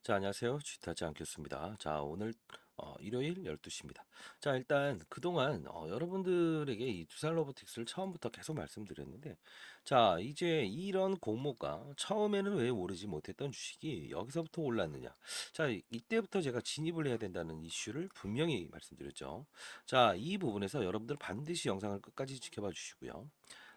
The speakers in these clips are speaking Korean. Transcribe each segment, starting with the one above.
자, 안녕하세요. 쥐타지 않겠습니다. 자, 오늘 일요일 12시입니다. 자, 일단 그동안 여러분들에게 이 두산 로보틱스를 처음부터 계속 말씀드렸는데, 자, 이제 이런 공모가 처음에는 왜 오르지 못했던 주식이 여기서부터 올랐느냐. 자, 이때부터 제가 진입을 해야 된다는 이슈를 분명히 말씀드렸죠. 자, 이 부분에서 여러분들 반드시 영상을 끝까지 지켜봐 주시고요.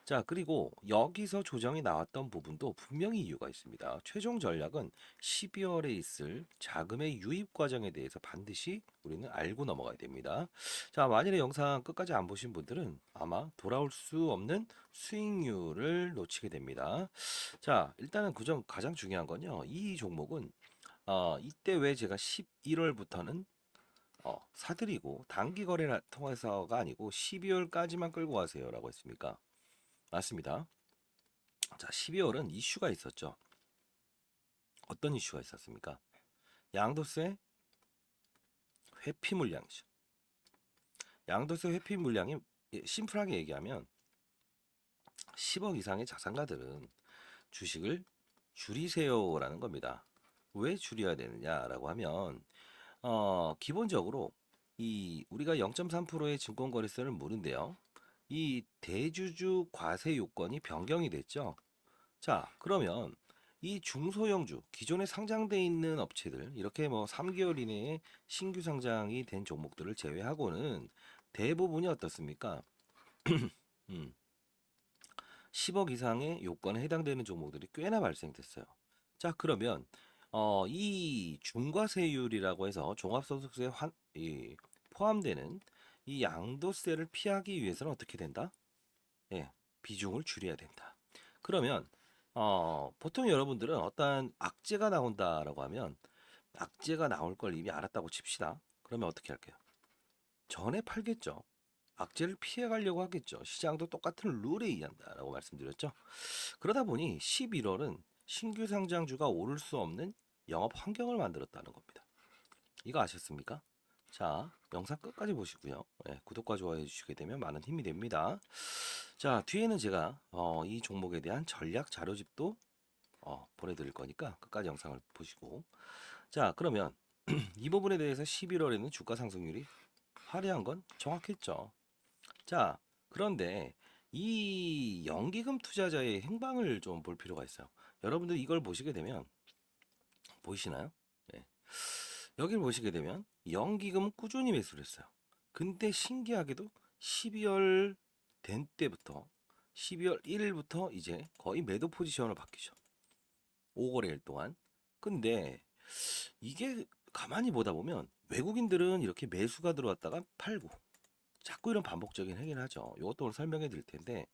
자, 그리고 여기서 조정이 나왔던 부분도 분명히 이유가 있습니다. 최종 전략은 12월에 있을 자금의 유입 과정에 대해서 반드시 우리는 알고 넘어가야 됩니다. 자, 만일에 영상 끝까지 안 보신 분들은 아마 돌아올 수 없는 수익률을 놓치게 됩니다. 자, 일단은 그점 가장 중요한 건요. 이 종목은 이때 왜 제가 11월부터는 사드리고 단기 거래 통해서가 아니고 12월까지만 끌고 가세요라고 했습니까? 맞습니다. 자, 12월은 이슈가 있었죠. 어떤 이슈가 있었습니까? 양도세 회피 물량이죠. 양도세 회피 물량이 심플하게 얘기하면 10억 이상의 자산가들은 주식을 줄이세요라는 겁니다. 왜 줄여야 되느냐라고 하면 기본적으로 이 우리가 0.3%의 증권거래세를 무는데요. 이 대주주 과세 요건이 변경이 됐죠. 자, 그러면 이 중소형주, 기존에 상장돼 있는 업체들, 이렇게 뭐 3개월 이내에 신규 상장이 된 종목들을 제외하고는 대부분이 어떻습니까? 음, 10억 이상의 요건에 해당되는 종목들이 꽤나 발생됐어요. 자, 그러면 이 중과세율이라고 해서 종합소득세에 포함되는 이 양도세를 피하기 위해서는 어떻게 된다? 예, 비중을 줄여야 된다. 그러면 보통 여러분들은 어떠한 악재가 나온다라고 하면 악재가 나올 걸 이미 알았다고 칩시다. 그러면 어떻게 할게요? 전에 팔겠죠. 악재를 피해 가려고 하겠죠. 시장도 똑같은 룰에 의한다라고 말씀드렸죠. 그러다 보니 11월은 신규 상장주가 오를 수 없는 영업 환경을 만들었다는 겁니다. 이거 아셨습니까? 자, 영상 끝까지 보시고요. 예, 구독과 좋아해 주시게 되면 많은 힘이 됩니다. 자, 뒤에는 제가 이 종목에 대한 전략 자료집도 보내드릴 거니까 끝까지 영상을 보시고. 자, 그러면 이 부분에 대해서 11월에는 주가 상승률이 화려한 건 정확했죠. 자, 그런데 이 연기금 투자자의 행방을 좀 볼 필요가 있어요. 여러분들 이걸 보시게 되면 보이시나요? 네. 여기를 보시게 되면 연기금은 꾸준히 매수를 했어요. 근데 신기하게도 12월 된 때부터 12월 1일부터 이제 거의 매도 포지션으로 바뀌죠. 5거래일 동안. 근데 이게 가만히 보다 보면 외국인들은 이렇게 매수가 들어왔다가 팔고 자꾸 이런 반복적인 행위를 하죠. 이것도 오늘 설명해 드릴 텐데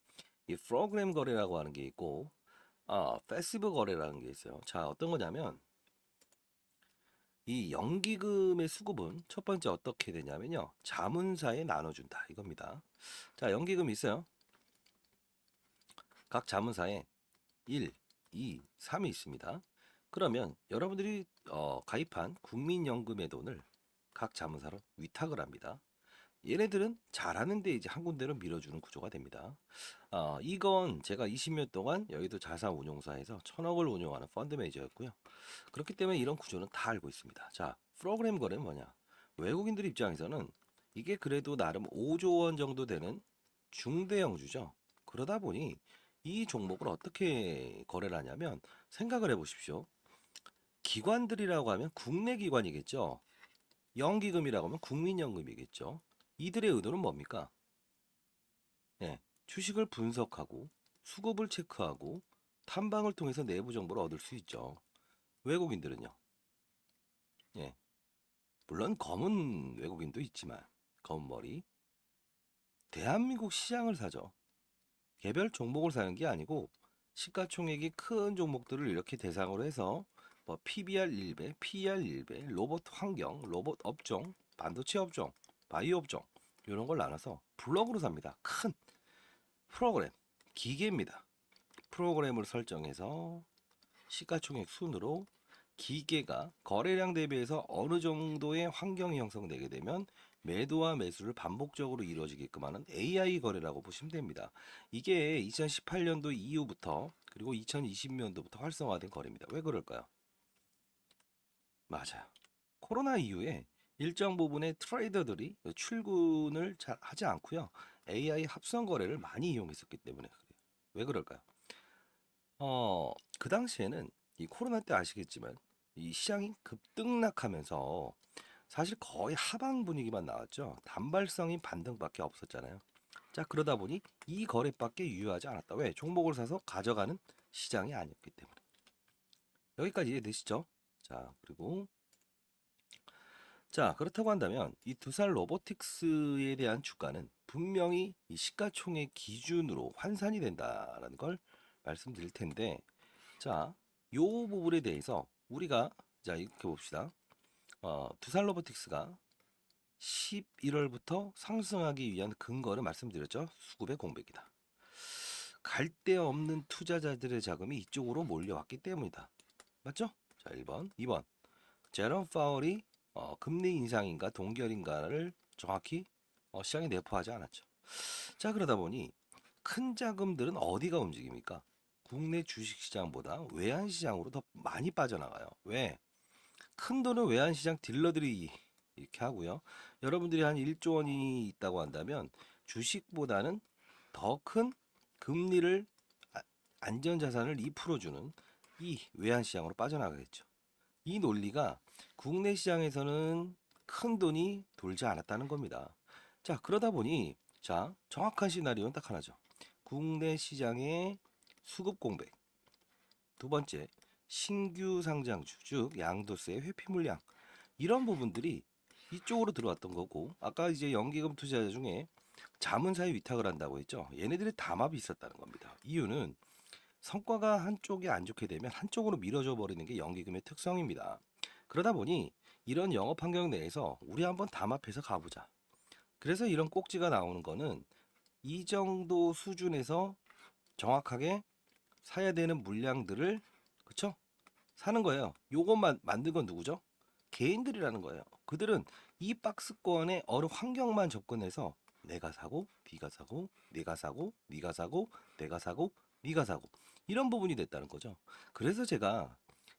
이 프로그램 거래라고 하는 게 있고 패시브 거래라는 게 있어요. 자, 어떤 거냐면 이 연기금의 수급은 첫 번째 어떻게 되냐면요. 자문사에 나눠준다 이겁니다. 자, 연기금 있어요. 각 자문사에 1, 2, 3이 있습니다. 그러면 여러분들이 가입한 국민연금의 돈을 각 자문사로 위탁을 합니다. 얘네들은 잘하는데 이제 한 군데로 밀어주는 구조가 됩니다. 이건 제가 20년 동안 여의도 자산운용사에서 1000억을 운용하는 펀드 매니저였고요. 그렇기 때문에 이런 구조는 다 알고 있습니다. 자, 프로그램 거래는 뭐냐? 외국인들 입장에서는 이게 그래도 나름 5조 원 정도 되는 중대형주죠. 그러다 보니 이 종목을 어떻게 거래를 하냐면 생각을 해보십시오. 기관들이라고 하면 국내 기관이겠죠. 연기금이라고 하면 국민연금이겠죠. 이들의 의도는 뭡니까? 네, 주식을 분석하고 수급을 체크하고 탐방을 통해서 내부 정보를 얻을 수 있죠. 외국인들은요. 예, 물론 검은 외국인도 있지만 검은 머리 대한민국 시장을 사죠. 개별 종목을 사는 게 아니고 시가총액이 큰 종목들을 이렇게 대상으로 해서 뭐 PBR 1배, PER 1배, 로봇 환경, 로봇 업종, 반도체 업종, 바이오 업종 이런 걸 나눠서 블록으로 삽니다. 큰 프로그램, 기계입니다. 프로그램을 설정해서 시가총액 순으로 기계가 거래량 대비해서 어느 정도의 환경이 형성되게 되면 매도와 매수를 반복적으로 이루어지게끔 하는 AI 거래라고 보시면 됩니다. 이게 2018년도 이후부터 그리고 2020년도부터 활성화된 거래입니다. 왜 그럴까요? 맞아요. 코로나 이후에 일정 부분의 트레이더들이 출근을 잘 하지 않고요. AI 합성 거래를 많이 이용했었기 때문에 그래요. 왜 그럴까요? 그 당시에는 이 코로나 때 아시겠지만 이 시장이 급등락하면서 사실 거의 하방 분위기만 나왔죠. 단발성인 반등밖에 없었잖아요. 자, 그러다 보니 이 거래밖에 유효하지 않았다. 왜? 종목을 사서 가져가는 시장이 아니었기 때문에. 여기까지 이해되시죠? 자, 그리고 자, 그렇다고 한다면 이 두산 로보틱스에 대한 주가는 분명히 이 시가총액 기준으로 환산이 된다라는 걸 말씀드릴 텐데, 자, 요 부분에 대해서 우리가 자 이렇게 봅시다. 두산 로보틱스가 11월부터 상승하기 위한 근거를 말씀드렸죠. 수급의 공백이다. 갈 데 없는 투자자들의 자금이 이쪽으로 몰려왔기 때문이다. 맞죠? 자, 1번, 2번. 제롬 파월이 금리 인상인가 동결인가를 정확히 시장에 내포하지 않았죠. 자, 그러다 보니 큰 자금들은 어디가 움직입니까? 국내 주식시장보다 외환시장으로 더 많이 빠져나가요. 왜? 큰 돈은 외환시장 딜러들이 이렇게 하고요. 여러분들이 한 1조 원이 있다고 한다면 주식보다는 더 큰 금리를 안전자산을 2% 주는 이 외환시장으로 빠져나가겠죠. 이 논리가 국내 시장에서는 큰 돈이 돌지 않았다는 겁니다. 자, 그러다 보니 자, 정확한 시나리오는 딱 하나죠. 국내 시장의 수급 공백. 두 번째, 신규 상장주, 즉 양도세 회피 물량. 이런 부분들이 이쪽으로 들어왔던 거고, 아까 이제 연기금 투자자 중에 자문사에 위탁을 한다고 했죠. 얘네들의 담합이 있었다는 겁니다. 이유는 성과가 한쪽이 안 좋게 되면 한쪽으로 밀어줘 버리는 게 연기금의 특성입니다. 그러다 보니 이런 영업 환경 내에서 우리 한번 담합해서 가보자. 그래서 이런 꼭지가 나오는 거는 이 정도 수준에서 정확하게 사야 되는 물량들을 그쵸? 사는 거예요. 요것만 만든 건 누구죠? 개인들이라는 거예요. 그들은 이 박스권의 어느 환경만 접근해서 내가 사고, 네가 사고, 내가 사고, 네가 사고, 내가 사고, 네가 사고 이런 부분이 됐다는 거죠. 그래서 제가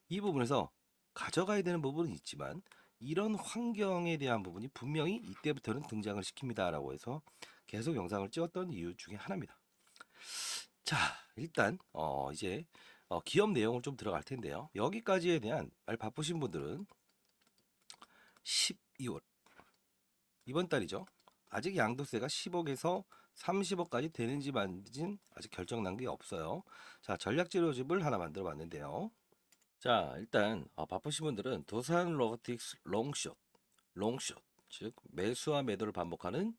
이 부분에서 가져가야 되는 부분은 있지만 이런 환경에 대한 부분이 분명히 이때부터는 등장을 시킵니다라고 해서 계속 영상을 찍었던 이유 중에 하나입니다. 자, 일단 이제 기업 내용을 좀 들어갈 텐데요. 여기까지에 대한 말 바쁘신 분들은 12월 이번 달이죠. 아직 양도세가 10억에서 30억까지 되는지 말는지는 아직 결정 난 게 없어요. 자, 전략 재료집을 하나 만들어 봤는데요. 자, 일단 바쁘신 분들은 도산 로보틱스 롱숏, 즉 매수와 매도를 반복하는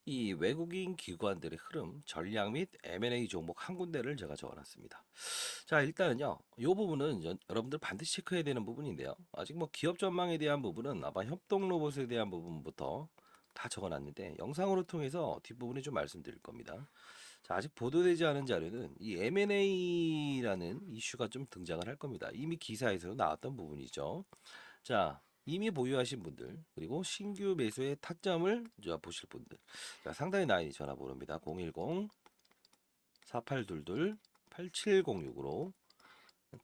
이 외국인 기관들의 흐름, 전략 및 M&A 종목 한 군데를 제가 적어놨습니다. 자, 일단은요, 이 부분은 여러분들 반드시 체크해야 되는 부분인데요. 아직 뭐 기업 전망에 대한 부분은 아마 협동 로봇에 대한 부분부터 다 적어놨는데 영상으로 통해서 뒷부분에 좀 말씀드릴 겁니다. 자, 아직 보도되지 않은 자료는 이 M&A라는 이슈가 좀 등장을 할 겁니다. 이미 기사에서 나왔던 부분이죠. 자, 이미 보유하신 분들 그리고 신규 매수의 타점을 보실 분들 자, 상단에 나와 있는 전화번호입니다. 010-4822 8706으로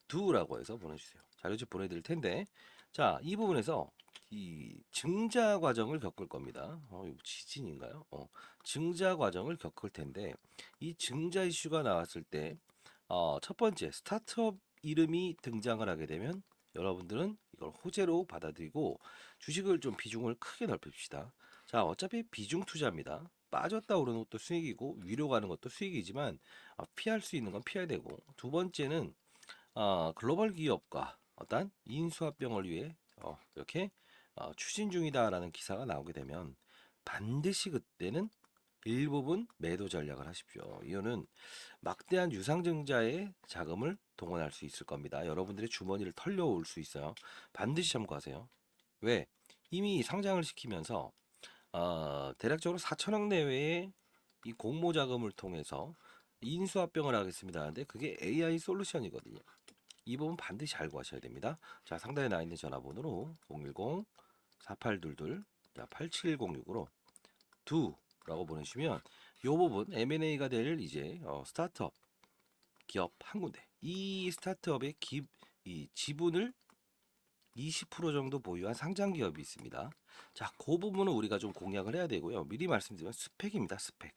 두라고 해서 보내주세요. 자료집 보내드릴 텐데 자, 이 부분에서 이 증자 과정을 겪을 겁니다. 이거 지진인가요? 증자 과정을 겪을 텐데 이 증자 이슈가 나왔을 때 첫 번째 스타트업 이름이 등장을 하게 되면 여러분들은 이걸 호재로 받아들이고 주식을 좀 비중을 크게 넓힙시다. 자, 어차피 비중 투자입니다. 빠졌다 오르는 것도 수익이고 위로 가는 것도 수익이지만 피할 수 있는 건 피해야 되고 두 번째는 글로벌 기업과 어떤 인수합병을 위해 이렇게 추진 중이다라는 기사가 나오게 되면 반드시 그때는 일부분 매도 전략을 하십시오. 이유는 막대한 유상증자의 자금을 동원할 수 있을 겁니다. 여러분들의 주머니를 털려올 수 있어요. 반드시 참고하세요. 왜? 이미 상장을 시키면서 대략적으로 4천억 내외의 이 공모 자금을 통해서 인수합병을 하겠습니다 하는데 그게 AI 솔루션이거든요. 이 부분 반드시 알고 하셔야 됩니다. 자, 상단에 나와 있는 전화번호로 010-4822 8706으로 두라고 보내주시면 이 부분 M&A가 될 이제 스타트업 기업 한 군데 이 스타트업의 이 지분을 20% 정도 보유한 상장 기업이 있습니다. 자, 그 부분은 우리가 좀 공략을 해야 되고요. 미리 말씀드리면 스펙입니다. 스펙.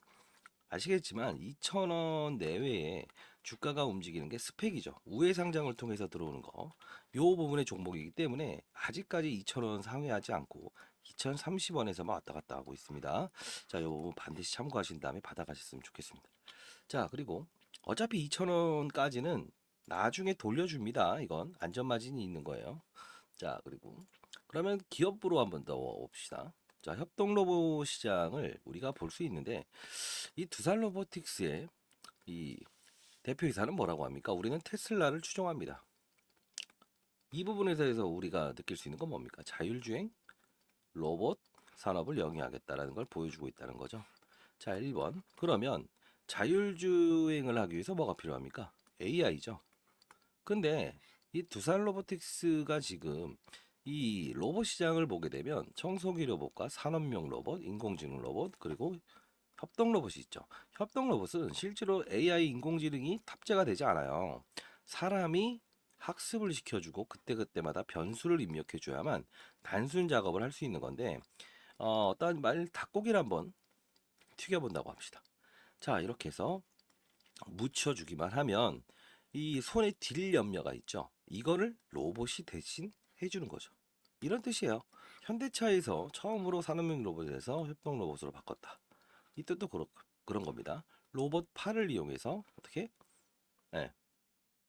아시겠지만 2,000원 내외에 주가가 움직이는 게 스펙이죠. 우회 상장을 통해서 들어오는 거. 요 부분의 종목이기 때문에 아직까지 2,000원 상회하지 않고 2,030원에서만 왔다 갔다 하고 있습니다. 자, 요 부분 반드시 참고하신 다음에 받아가셨으면 좋겠습니다. 자, 그리고 어차피 2,000원까지는 나중에 돌려줍니다. 이건 안전마진이 있는 거예요. 자, 그리고 그러면 기업부로 한번 더 봅시다. 자, 협동로봇 시장을 우리가 볼 수 있는데 이 두산 로보틱스의 이 대표이사는 뭐라고 합니까? 우리는 테슬라를 추종합니다. 이 부분에 대해서 우리가 느낄 수 있는 건 뭡니까? 자율주행 로봇 산업을 영위하겠다라는 걸 보여주고 있다는 거죠. 자, 1번. 그러면 자율주행을 하기 위해서 뭐가 필요합니까? AI죠. 근데 이 두산 로보틱스가 지금 이 로봇 시장을 보게 되면 청소기 로봇과 산업용 로봇, 인공지능 로봇, 그리고 협동 로봇이 있죠. 협동 로봇은 실제로 AI 인공지능이 탑재가 되지 않아요. 사람이 학습을 시켜주고 그때그때마다 변수를 입력해줘야만 단순 작업을 할 수 있는 건데 어떤 말 닭고기를 한번 튀겨본다고 합시다. 자, 이렇게 해서 묻혀주기만 하면 이 손에 딜 염려가 있죠. 이거를 로봇이 대신 해주는 거죠. 이런 뜻이에요. 현대차에서 처음으로 산업용 로봇에서 협동 로봇으로 바꿨다. 이 뜻도 그런 겁니다. 로봇 팔을 이용해서 어떻게? 네,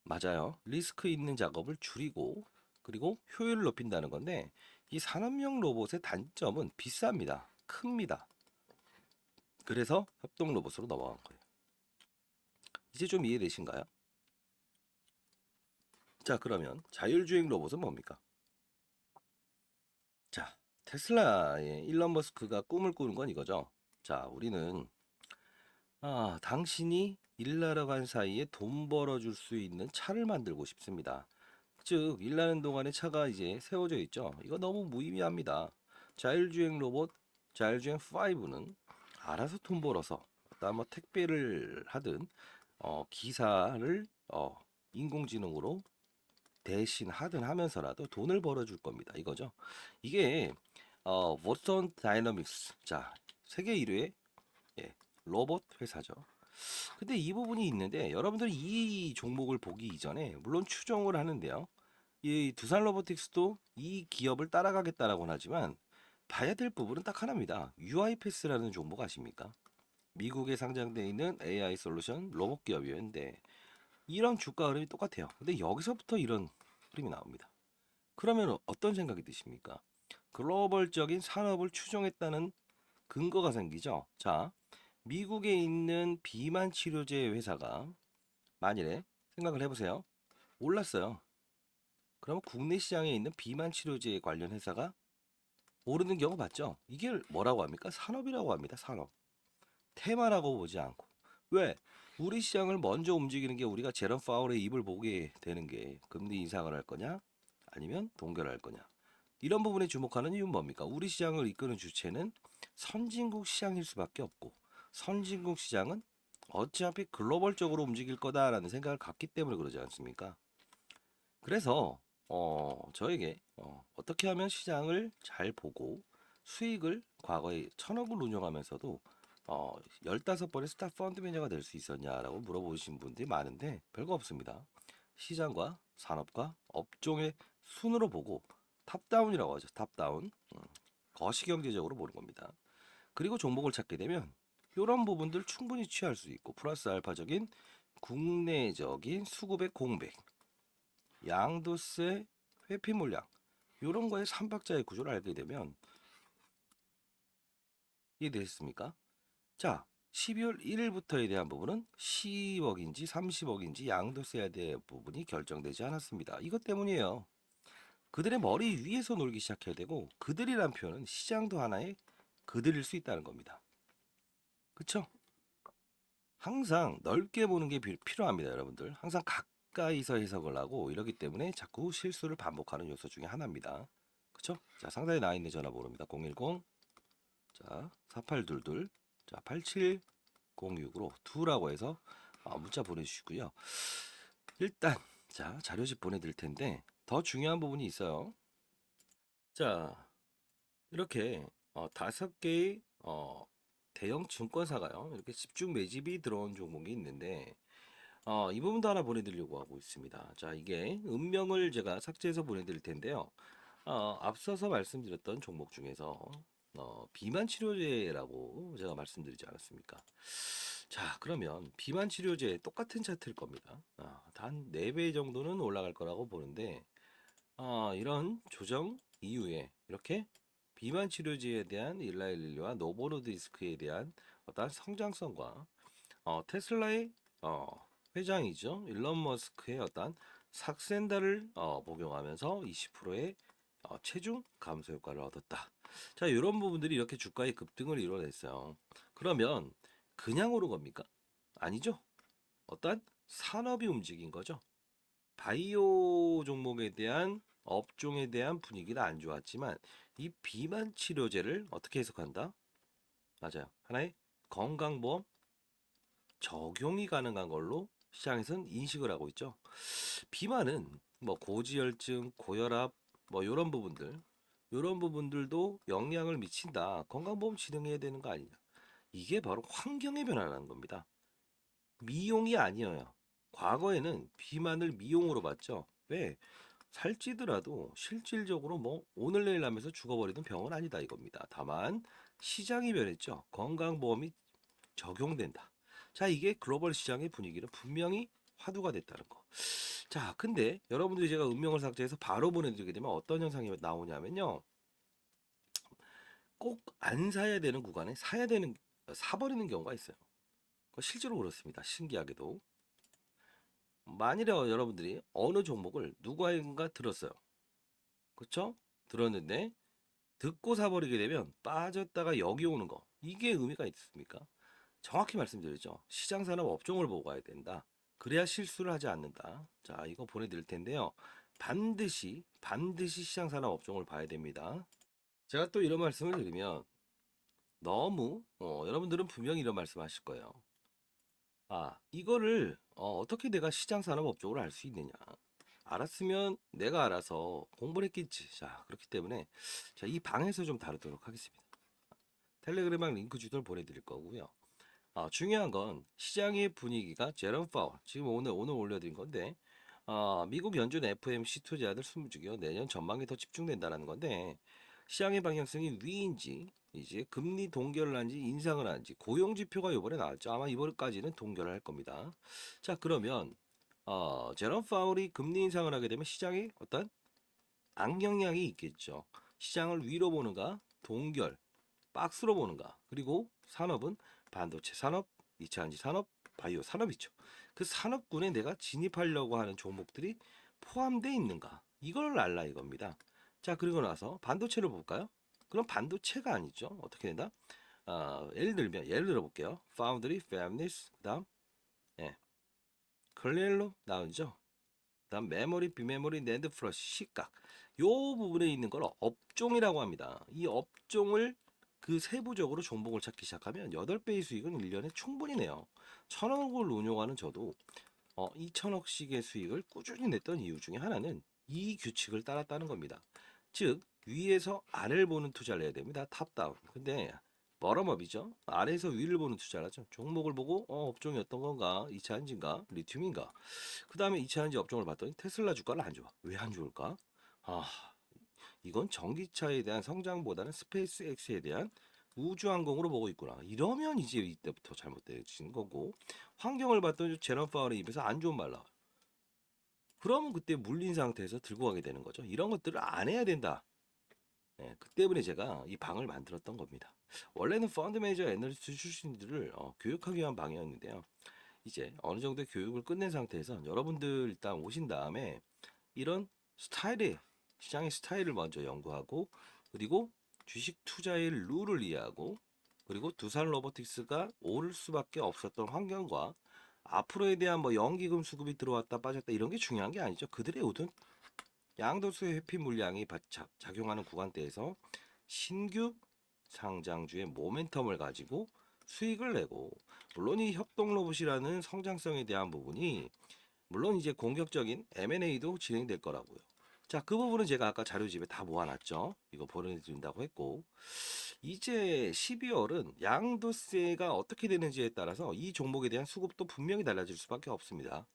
맞아요. 리스크 있는 작업을 줄이고 그리고 효율을 높인다는 건데 이 산업용 로봇의 단점은 비쌉니다. 큽니다. 그래서 협동 로봇으로 넘어간 거예요. 이제 좀 이해되신가요? 자, 그러면 자율주행 로봇은 뭡니까? 자, 테슬라의 일론 머스크가 꿈을 꾸는 건 이거죠. 자, 우리는 당신이 일하러 간 사이에 돈 벌어줄 수 있는 차를 만들고 싶습니다. 즉, 일하는 동안에 차가 이제 세워져 있죠. 이거 너무 무의미합니다. 자율주행 로봇, 자율주행 5는 알아서 돈 벌어서, 일단 뭐 택배를 하든, 기사를, 인공지능으로 대신 하든 하면서라도 돈을 벌어줄 겁니다. 이거죠. 이게, 보스턴 다이너믹스. 자, 세계 1위의 예, 로봇 회사죠. 근데 이 부분이 있는데 여러분들이 이 종목을 보기 이전에 물론 추정을 하는데요. 이 두산 로보틱스도 이 기업을 따라가겠다라고는 하지만 봐야 될 부분은 딱 하나입니다. UiPath라는 종목 아십니까? 미국에 상장되어 있는 AI 솔루션 로봇 기업이었는데 이런 주가 흐름이 똑같아요. 근데 여기서부터 이런 흐름이 나옵니다. 그러면 어떤 생각이 드십니까? 글로벌적인 산업을 추종했다는 근거가 생기죠. 자, 미국에 있는 비만 치료제 회사가 만일에 생각을 해보세요. 올랐어요. 그러면 국내 시장에 있는 비만 치료제 관련 회사가 오르는 경우 봤죠? 이게 뭐라고 합니까? 산업이라고 합니다. 산업. 테마라고 보지 않고. 왜? 우리 시장을 먼저 움직이는 게 우리가 제롬 파월의 입을 보게 되는 게 금리 인상을 할 거냐? 아니면 동결할 거냐? 이런 부분에 주목하는 이유는 뭡니까? 우리 시장을 이끄는 주체는 선진국 시장일 수밖에 없고 선진국 시장은 어차피 글로벌적으로 움직일 거다라는 생각을 갖기 때문에 그러지 않습니까? 그래서 저에게 어떻게 하면 시장을 잘 보고 수익을 과거에 1,000억을 운용하면서도 15번의 스타 펀드 매니저가 될 수 있었냐라고 물어보신 분들이 많은데 별거 없습니다. 시장과 산업과 업종의 순으로 보고 탑다운이라고 하죠. 탑다운. 거시경제적으로 보는 겁니다. 그리고 종목을 찾게 되면 이런 부분들 충분히 취할 수 있고 플러스 알파적인 국내적인 수급의 공백, 양도세 회피 물량 이런 거에 삼박자의 구조를 알게 되면 이해되셨습니까? 자, 12월 1일부터에 대한 부분은 10억인지 30억인지 양도세에 대한 부분이 결정되지 않았습니다. 이것 때문이에요. 그들의 머리 위에서 놀기 시작해야 되고 그들이란 표현은 시장도 하나의 그들일 수 있다는 겁니다. 그쵸? 항상 넓게 보는 게 필요합니다, 여러분들. 항상 가까이서 해석을 하고 이러기 때문에 자꾸 실수를 반복하는 요소 중에 하나입니다. 그쵸? 자, 상단에 나와 있는 전화번호입니다. 010 자, 4822 자, 8706으로 두라고 해서 문자 보내주시고요. 일단 자, 자료집 보내드릴 텐데 더 중요한 부분이 있어요. 자, 이렇게 5개의 대형 증권사가요. 이렇게 집중 매집이 들어온 종목이 있는데 이 부분도 하나 보내드리려고 하고 있습니다. 자, 이게 음명을 제가 삭제해서 보내드릴 텐데요. 앞서서 말씀드렸던 종목 중에서 비만 치료제라고 제가 말씀드리지 않았습니까? 자, 그러면 비만 치료제 똑같은 차트일 겁니다. 단 4배 정도는 올라갈 거라고 보는데 이런 조정 이후에 이렇게 비만 치료제에 대한 일라일리와 노보노디스크에 대한 어떤 성장성과 테슬라의 회장이죠. 일론 머스크의 어떤 삭센다를 복용하면서 20%의 체중 감소 효과를 얻었다. 자, 이런 부분들이 이렇게 주가의 급등을 이뤄냈어요. 그러면 그냥 오른 겁니까? 아니죠. 어떤 산업이 움직인 거죠. 바이오 종목에 대한 업종에 대한 분위기는 안 좋았지만 이 비만 치료제를 어떻게 해석한다? 맞아요. 하나의 건강보험 적용이 가능한 걸로 시장에서는 인식을 하고 있죠. 비만은 뭐 고지혈증, 고혈압 뭐 이런 부분들도 영향을 미친다. 건강보험 진행해야 되는 거 아니냐? 이게 바로 환경의 변화라는 겁니다. 미용이 아니에요. 과거에는 비만을 미용으로 봤죠. 왜? 살찌더라도 실질적으로 뭐 오늘 내일 하면서 죽어버리는 병은 아니다 이겁니다. 다만 시장이 변했죠. 건강보험이 적용된다. 자, 이게 글로벌 시장의 분위기는 분명히 화두가 됐다는 거. 자, 근데 여러분들이 제가 음명을 삭제해서 바로 보내드리게 되면 어떤 현상이 나오냐면요. 꼭 안 사야 되는 구간에 사버리는 경우가 있어요. 실제로 그렇습니다. 신기하게도. 만일에 여러분들이 어느 종목을 누구인가 들었어요. 그렇죠? 들었는데 듣고 사버리게 되면 빠졌다가 여기 오는 거. 이게 의미가 있습니까? 정확히 말씀드리죠. 시장 산업 업종을 보고 가야 된다. 그래야 실수를 하지 않는다. 자, 이거 보내드릴 텐데요. 반드시 시장 산업 업종을 봐야 됩니다. 제가 또 이런 말씀을 드리면 너무 여러분들은 분명히 이런 말씀하실 거예요. 이거를 어떻게 내가 시장 산업 업종을 알 수 있느냐? 알았으면 내가 알아서 공부를 했겠지. 자, 그렇기 때문에 자, 이 방에서 좀 다루도록 하겠습니다. 텔레그램랑 링크 주소를 보내드릴 거고요. 중요한 건 시장의 분위기가 제롬 파월 지금 오늘 올려드린 건데 미국 연준 FOMC 투자자들 숨죽여 내년 전망에 더 집중된다는 건데 시장의 방향성이 위인지 이제 금리 동결을 한지 인상을 한지 고용 지표가 이번에 나왔죠. 아마 이번까지는 동결을 할 겁니다. 자, 그러면 제롬 파월이 금리 인상을 하게 되면 시장에 어떤 악영향이 있겠죠. 시장을 위로 보는가 동결 박스로 보는가 그리고 산업은 반도체 산업, 2차전지 산업, 바이오 산업이죠. 그 산업군에 내가 진입하려고 하는 종목들이 포함되어 있는가 이걸 알라 이겁니다. 자, 그리고 나서 반도체를 볼까요? 그럼 반도체가 아니죠. 어떻게 된다? 예를 들어 볼게요. 파운드리, 팹리스, 그다음 예, 클리엘로 나오죠. 그다음 메모리, 비메모리, 낸드 플러시, 시각. 요 부분에 있는 걸 업종이라고 합니다. 이 업종을 그 세부적으로 종목을 찾기 시작하면 8배의 수익은 1년에 충분히 내요. 1,000억을 운용하는 저도 2,000억씩의 수익을 꾸준히 냈던 이유 중에 하나는 이 규칙을 따랐다는 겁니다. 즉 위에서 아래를 보는 투자를 해야 됩니다. 탑다운. 근데 버럼업이죠. 아래에서 위를 보는 투자를 하죠. 종목을 보고 업종이 어떤 건가? 2차 전지인가? 리튬인가? 그 다음에 2차 전지 업종을 봤더니 테슬라 주가는 안 좋아. 왜 안 좋을까? 아, 이건 전기차에 대한 성장보다는 스페이스 X에 대한 우주항공으로 보고 있구나. 이러면 이제 이때부터 잘못되어진 거고 환경을 봤더니 제런 파월의 입에서 안 좋은 말 나와요. 그러면 그때 물린 상태에서 들고 가게 되는 거죠. 이런 것들을 안 해야 된다. 네, 그 때문에 제가 이 방을 만들었던 겁니다. 원래는 펀드 매니저 애널리스트 출신들을 교육하기 위한 방이었는데요. 이제 어느 정도 교육을 끝낸 상태에서 여러분들 일단 오신 다음에 이런 시장의 스타일을 먼저 연구하고 그리고 주식 투자의 룰을 이해하고 그리고 두산 로보틱스가 오를 수밖에 없었던 환경과 앞으로에 대한 뭐 연기금 수급이 들어왔다 빠졌다 이런 게 중요한 게 아니죠. 그들의 모든 양도소의 회피 물량이 작용하는 구간대에서 신규 상장주의 모멘텀을 가지고 수익을 내고 물론 이 협동 로봇이라는 성장성에 대한 부분이 물론 이제 공격적인 M&A도 진행될 거라고요. 자, 그 부분은 제가 아까 자료집에 다 모아놨죠. 이거 보내드린다고 했고, 이제 12월은 양도세가 어떻게 되는지에 따라서 이 종목에 대한 수급도 분명히 달라질 수밖에 없습니다.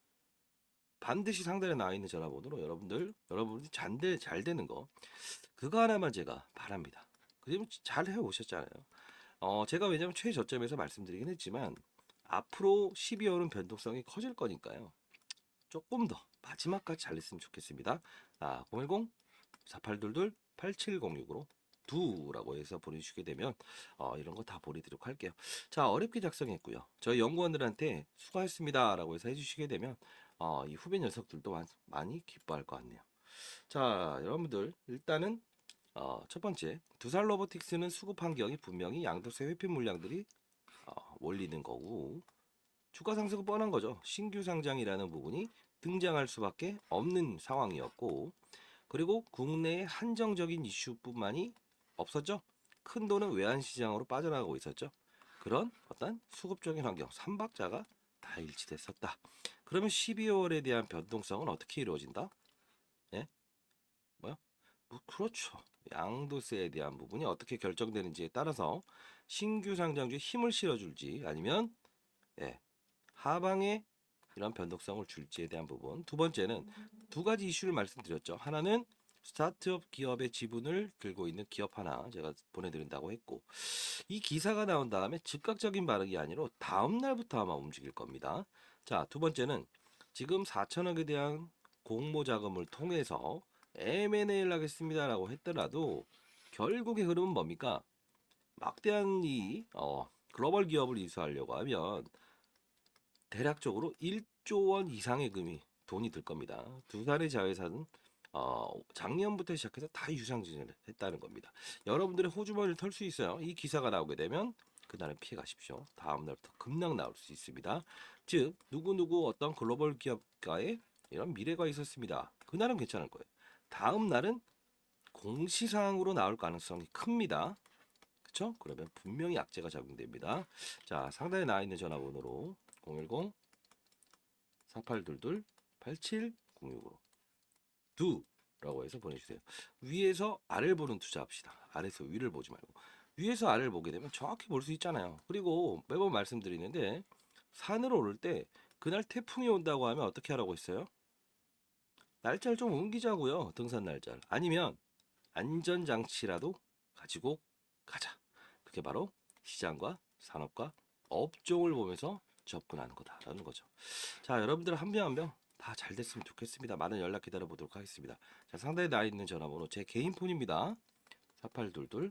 반드시 상단에 나와 있는 전화번호로 여러분이 잘 되는 거, 그거 하나만 제가 바랍니다. 그러면 잘 해오셨잖아요. 제가 왜냐면 최저점에서 말씀드리긴 했지만, 앞으로 12월은 변동성이 커질 거니까요. 조금 더 마지막까지 잘했으면 좋겠습니다. 010-4822-8706으로 두라고 해서 보내주시게 되면 이런 거 다 보내드리도록 할게요. 자, 어렵게 작성했고요. 저희 연구원들한테 수고하셨습니다라고 해서 해주시게 되면 이 후배 녀석들도 많이 기뻐할 것 같네요. 자, 여러분들 일단은 첫 번째 두산 로보틱스는 수급 환경이 분명히 양도세 회피 물량들이 몰리는 거고, 주가 상승은 뻔한 거죠. 신규 상장이라는 부분이 등장할 수밖에 없는 상황이었고, 그리고 국내의 한정적인 이슈뿐만이 없었죠. 큰 돈은 외환 시장으로 빠져나가고 있었죠. 그런 어떤 수급적인 환경, 삼박자가 다 일치됐었다. 그러면 12월에 대한 변동성은 어떻게 이루어진다? 예? 뭐요? 뭐 그렇죠. 양도세에 대한 부분이 어떻게 결정되는지에 따라서 신규 상장주에 힘을 실어줄지 아니면 예, 하방에 이런 변동성을 줄지에 대한 부분. 두 번째는 두 가지 이슈를 말씀드렸죠. 하나는 스타트업 기업의 지분을 들고 있는 기업 하나 제가 보내드린다고 했고, 이 기사가 나온 다음에 즉각적인 반응이 아니라 다음 날부터 아마 움직일 겁니다. 자, 두 번째는 지금 4천억에 대한 공모 자금을 통해서 M&A를 하겠습니다라고 했더라도 결국의 흐름은 뭡니까? 막대한 이 글로벌 기업을 이수하려고 하면 대략적으로 1조 원 이상의 돈이 들 겁니다. 두산의 자회사는 작년부터 시작해서 다 유상증을 했다는 겁니다. 여러분들의 호주머니를 털 수 있어요. 이 기사가 나오게 되면 그날은 피해 가십시오. 다음 날부터 급락 나올 수 있습니다. 즉 누구누구 어떤 글로벌 기업가의 이런 미래가 있었습니다. 그날은 괜찮을 거예요. 다음 날은 공시사항으로 나올 가능성이 큽니다. 그렇죠? 그러면 분명히 악재가 적용됩니다. 자, 상단에 나와 있는 전화번호로 010 4822 8706으로 두라고 해서 보내주세요. 위에서 아래를 보는 투자합시다. 아래에서 위를 보지 말고 위에서 아래를 보게 되면 정확히 볼 수 있잖아요. 그리고 매번 말씀드리는데 산으로 오를 때 그날 태풍이 온다고 하면 어떻게 하라고 했어요? 날짜를 좀 옮기자고요. 등산 날짜를. 아니면 안전장치라도 가지고 가자. 그게 바로 시장과 산업과 업종을 보면서 접근하는 거다라는 거죠. 자, 여러분들 한 명 한 명 다 잘 됐으면 좋겠습니다. 많은 연락 기다려 보도록 하겠습니다. 자, 상단에 나와 있는 전화번호 제 개인 폰입니다. 4822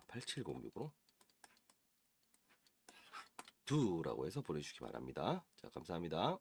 8706으로 두라고 해서 보내주시기 바랍니다. 자, 감사합니다.